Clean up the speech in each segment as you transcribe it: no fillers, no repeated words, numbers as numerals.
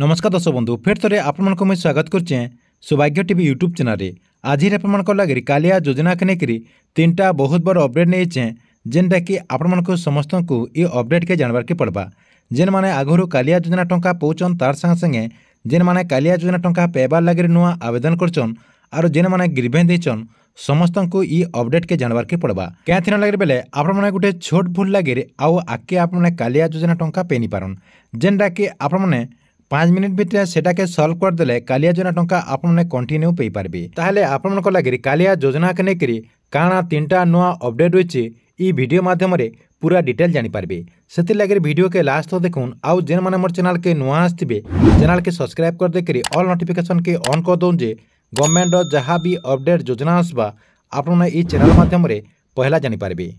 नमस्कार दर्शक बंधु फेर थे आपण को स्वागत करचे सौभाग्य टीवी यूट्यूब चैनल। आज आप लगे कालिया योजना के लेकर तीन बहुत बड़ अपडेट नहीं जेनटा कि आपण समस्त को ये अपडेट के जानवर के पड़वा। जेन माने आगुरी कालिया योजना टंका पाउछन तार संगे संगे जेन माने कालिया योजना टंका पेबार लगे नुआ आवेदन करछन और जेन माने ग्रीवेंस देछन समस्त को ये अपडेट के जानवर के पड़वा। क्या लगे बेले आपण गोटे छोट भूल लगे आउ आगे आपने कालिया योजना टंका पेनी पारन जेनटा कि आपने 5 मिनिट भितर सेटा के सॉल्व करदेले कालिया योजना टंका आपने कंटिन्यू पे पारबे। ताहले आपण लगे कालिया योजना के लेकर काना तीनटा नुआ अपडेट रही ई वीडियो माध्यम रे पूरा डिटेल जानी पारबे। सेति लगे वीडियो के लास्ट तो देखुन आउ जेन माने मोर चैनल के नुआ आस्तिबे चैनल के सब्सक्राइब कर देकरी ऑल नोटिफिकेशन के ऑन कर दोन जे गवर्नमेंट रो जहाँ भी अपडेट योजना आसबा आपने ई चैनल माध्यम रे पहला जानी पारबे।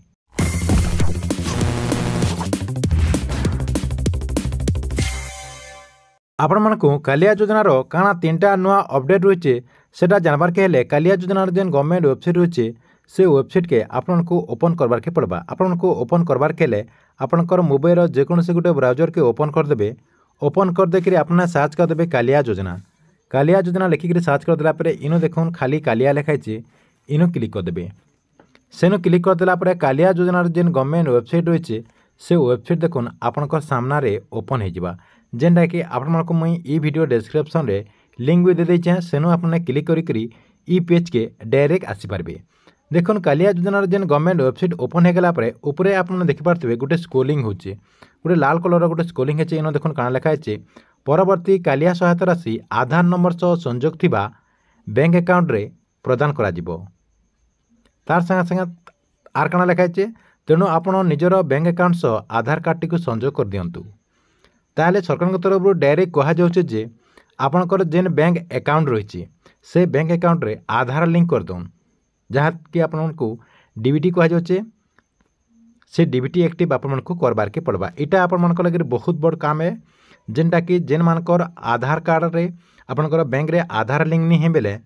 आपण मानकु कालिया योजनार काना तीनटा नुआ अपडेट रही सेटा जानबार के हेले कालिया योजनार जेन गवर्नमेंट वेबसाइट रही से वेबसाइट के आपन को ओपन करबार के पड़वा। आपन को ओपन करबार के हेले आपनकर मोबाइल जेकोसी गोटे ब्राउजर के ओपन करदेबे। ओपन कर देकरी आपने सर्च करदेबे कालिया योजना लिखिक सर्च करदेला परे इनो देखुन खाली कालिया लिखाई इनो क्लिक करदेबे। सेनु क्लिक करदेला परे कालिया योजनार जेन गवर्नमेंट वेबसाइट रही से वेबसाइट देखुन आपनकर सामने ओपन हो जावा जेनटा कि आपण को मुई ई वीडियो डिस्क्रिप्शन रे लिंक भी दे देछे सेनु आपने क्लिक करी ई पेज के डायरेक्ट आसी पारबे। देखुन कालिया योजनार जेन गवर्नमेंट वेबसाइट ओपन हो गला परे ऊपर आपने देखि पारथिबे गोटे स्क्रोलिंग होचे गोटे लाल कलर गोटे स्क्रोलिंग हेचे इनो देखुन काना लिखा हेचे परवर्ती कालिया सहायता राशि आधार नंबर सह संयोग थिबा बैंक अकाउंट रे प्रदान करा जिवो। तार संगे संगे आर काना लिखा हेचे तेणु आपण निजर बैंक अकाउंट सह आधार कार्ड टी को संयोग कर दियंतु। ताहले सरकार तरफ डायरेक्ट कह जे आपणकर जेन बैंक अकाउंट रही से बैंक अकाउंट रे आधार लिंक कर दौन जहाँ कि आपण को डीबीटी कह जाऊे से डीबीटी एक्टिव आपण को करबार के पड़वा। इटा आपण लगे बहुत बड़ काम है जेनटा कि जेन मानकर आधार कार्ड रे आपणकर बैंक रे आधार लिंक नहीं बेले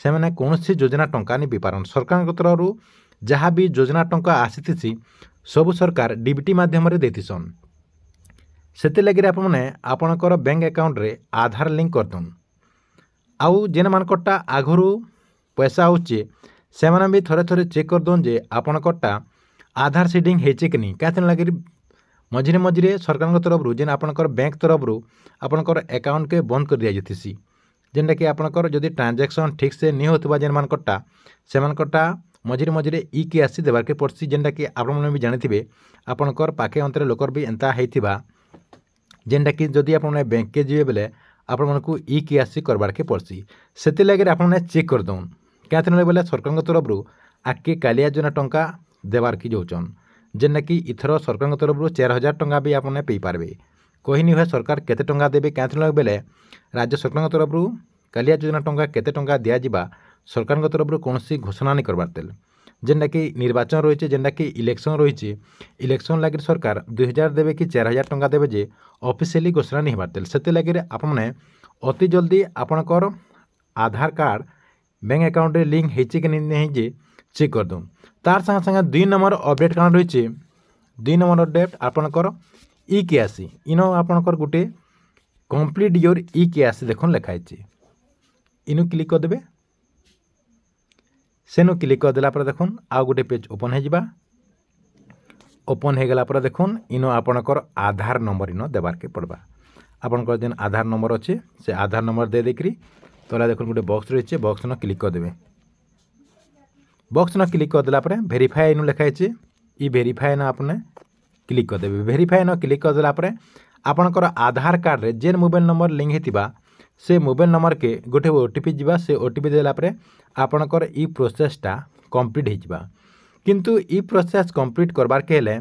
से मैंने कौन सी योजना टंका नहीं पारन। सरकार तरफ जहाँ भी योजना टंका आसी सब सरकार डीबीटी माध्यम रे देतीसन सेति लगे आपने आपणकर बैंक अकाउंट रे आधार लिंक कर दौन। आउ जेन मानकटा आगुरी पैसा आउचे से माने भी थोड़े थोड़े चेक कर दौन जे आपणकटा आधार सीडिंग हेचे कि नहीं। क्या लगे मझिरे मझिरे सरकार तरफ जेन आपणकर बैंक तरफ आपणकर अकाउंट के बंद कर दिया जाती जेनटा कि आपणकर जदि ट्रांजैक्शन ठीक से नहीं होता जेन मानकटा से मानकटा मझिरे मझिरे ई के आसी देबार के पड़सी जेनटा कि आपने भी जानी आपणकर पाखे अंतरे लोकर भी एंता होइथिबा जेनटा कि जदि आपने बैंक के जीवे बेले आपण को ई के आसी करबार के पड़सी सेति लगे आपने चेक कर दौन। क्या बोले सरकार तरफ आगे कालिया योजना टंका देवार की जाऊन जेनटा कि इथर सरकार तरफ 4000 टंका भी आपने पे पारबे। कही नहीं हुए सरकार केते टंका देबे क्या बेले राज्य सरकार तरफ कालिया योजना टंका केते टंका दिया जिबा सरकार तरफ कौन घोषणा नहीं करबार तेल जेनटा कि निर्वाचन रही जेनटा कि इलेक्शन रही इलेक्शन लगे सरकार 2000 देवे कि 4000 टंका देवे जे ऑफिशियली घोषणा नहीं होबार तेल से लगे आपने अति जल्दी आपणकर आधार कार्ड बैंक अकाउंट रे लिंक होइचे कि नहीं जे चेक कर दूँ। तार संगे संगे 2 नंबर अपडेट काना रही 2 नंबर अपडेट आपणकर ई के आसी इनो आपणकर गोटे कंप्लीट योर ई के आसी देखुन लिखाई इनु क्लिक कर देबे। सेनु क्लिक करदेला पर देखुन आउ गोटे पेज ओपन हो ओपन हो गला पर देखुन इनो आपणकर आधार नंबर इनो देबार के पड़वा। आपणकर जेन आधार नंबर अच्छे से आधार नंबर दे देकरी तला देखुन गोटे बॉक्स रही बॉक्स न क्लिक कर देबे। बॉक्स न क्लिक करदेला पर वेरीफाई इनु लिखाई ई वेरीफाई न आपने क्लिक कर देबे। वेरीफाई न क्लिक करदेला पर आपणकर आधार कार्ड रे जेन मोबाइल नंबर लिंक हेतिबा से मोबाइल नंबर के गोटे ओटीपी जीवा से ओटीपी देला परे आपणकर ई प्रोसेसटा कंप्लीट होइबा। किंतु ई प्रोसेस कंप्लीट करबार के हेले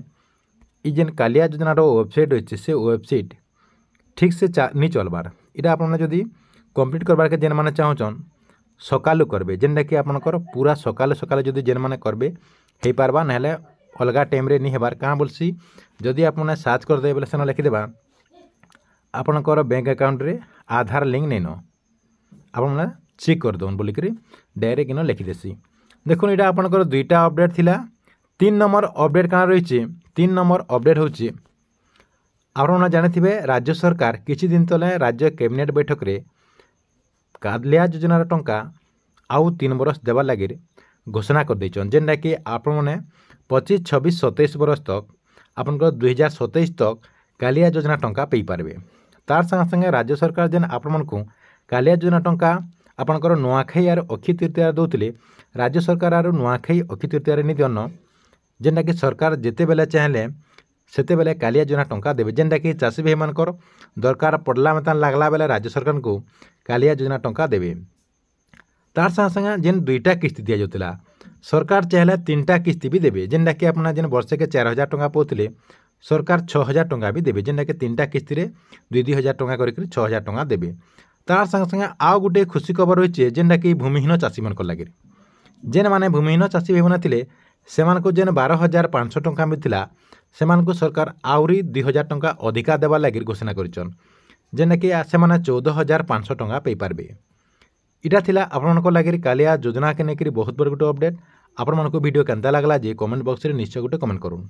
ई जेन कालिया योजनार वेबसाइट रही से वेबसाइट ठीक से नहीं चलबार इटा आपने जदि कंप्लीट करबार के जेन माने चाहूचन सकालू करबे जेनटा कि आपणकर पूरा सकाले सकाले जदि जेन माने करबे हे पारबा नहले अलगा टाइम रे नहीं हेबार। कहाँ बोलसी जदि आपने सर्च कर दे बोले सेन लिखिदेबा आपणकर बैंक अकाउंट रे आधार लिंक नहीं न आपने चेक कर दौन बोलिक डायरेक्ट इन लिखिदेसी। देखुन यहाँ आपणकर 2टा अपडेट थिला 3 नंबर अपडेट कहाँ रही 3 नंबर अपडेट होची आपने जानिथिबे राज्य सरकार किछि दिन तले राज्य कैबिनेट बैठक रे कालिया योजनार टंका आउ 3 बरस देवार लगी घोषणा कर देछन जेनटा कि आपण मैंने 25, 26, 27 बरस तक आपनकर 2027 तक कालिया योजना टंका पई पारबे। तार संगे संगे राज्य सरकार जेन आपण मानकु कालिया योजना टंका आपनकर नुआखाई आर अक्षय तृतीया दउतले राज्य सरकार आर नुआखाई अक्षय तृतीया नि दन जेनटा कि सरकार जेते बेले चाहले सेते बेले कालिया योजना टंका देबे जेनटा कि चाषी भाई मानकर दरकार पड़ला मतान लागला बेले राज्य सरकार को कालिया योजना टंका देबे। तार संगे संगे जेन 2टा किस्ती दिया जाउतला सरकार चाहले 3टा किस्ती भी देबे जेनटा कि आपना जेन वर्ष के 4000 टंका पाउतले सरकार 6000 टंका भी देबे जेनटा कि 3टा किस्ती रे 2,000 टंका करिक 6000 टंका देबे। तार संगे संगे आउ गुटे खुशी खबर होइछे जेनटा कि भूमिहीन चाषी मानकर लागि जेन माने भूमिहीन चाषी भाई माने थिले सेमानकु जेन 12,500 टंका मिलथिला सेमानकु सरकार आउरी 2,000 टंका अधिका देवा लागि घोषणा करिछन जेनटा कि सेमाने 14,500 टंका पई पारबे। इटा थिला आपन लागि कालिया योजना के नेकरी बहुत बड़ गुटे अपडेट। आपण मानको वीडियो केनता लागला जे कमेंट बॉक्स रे निश्चय गुटे कमेंट करूँ।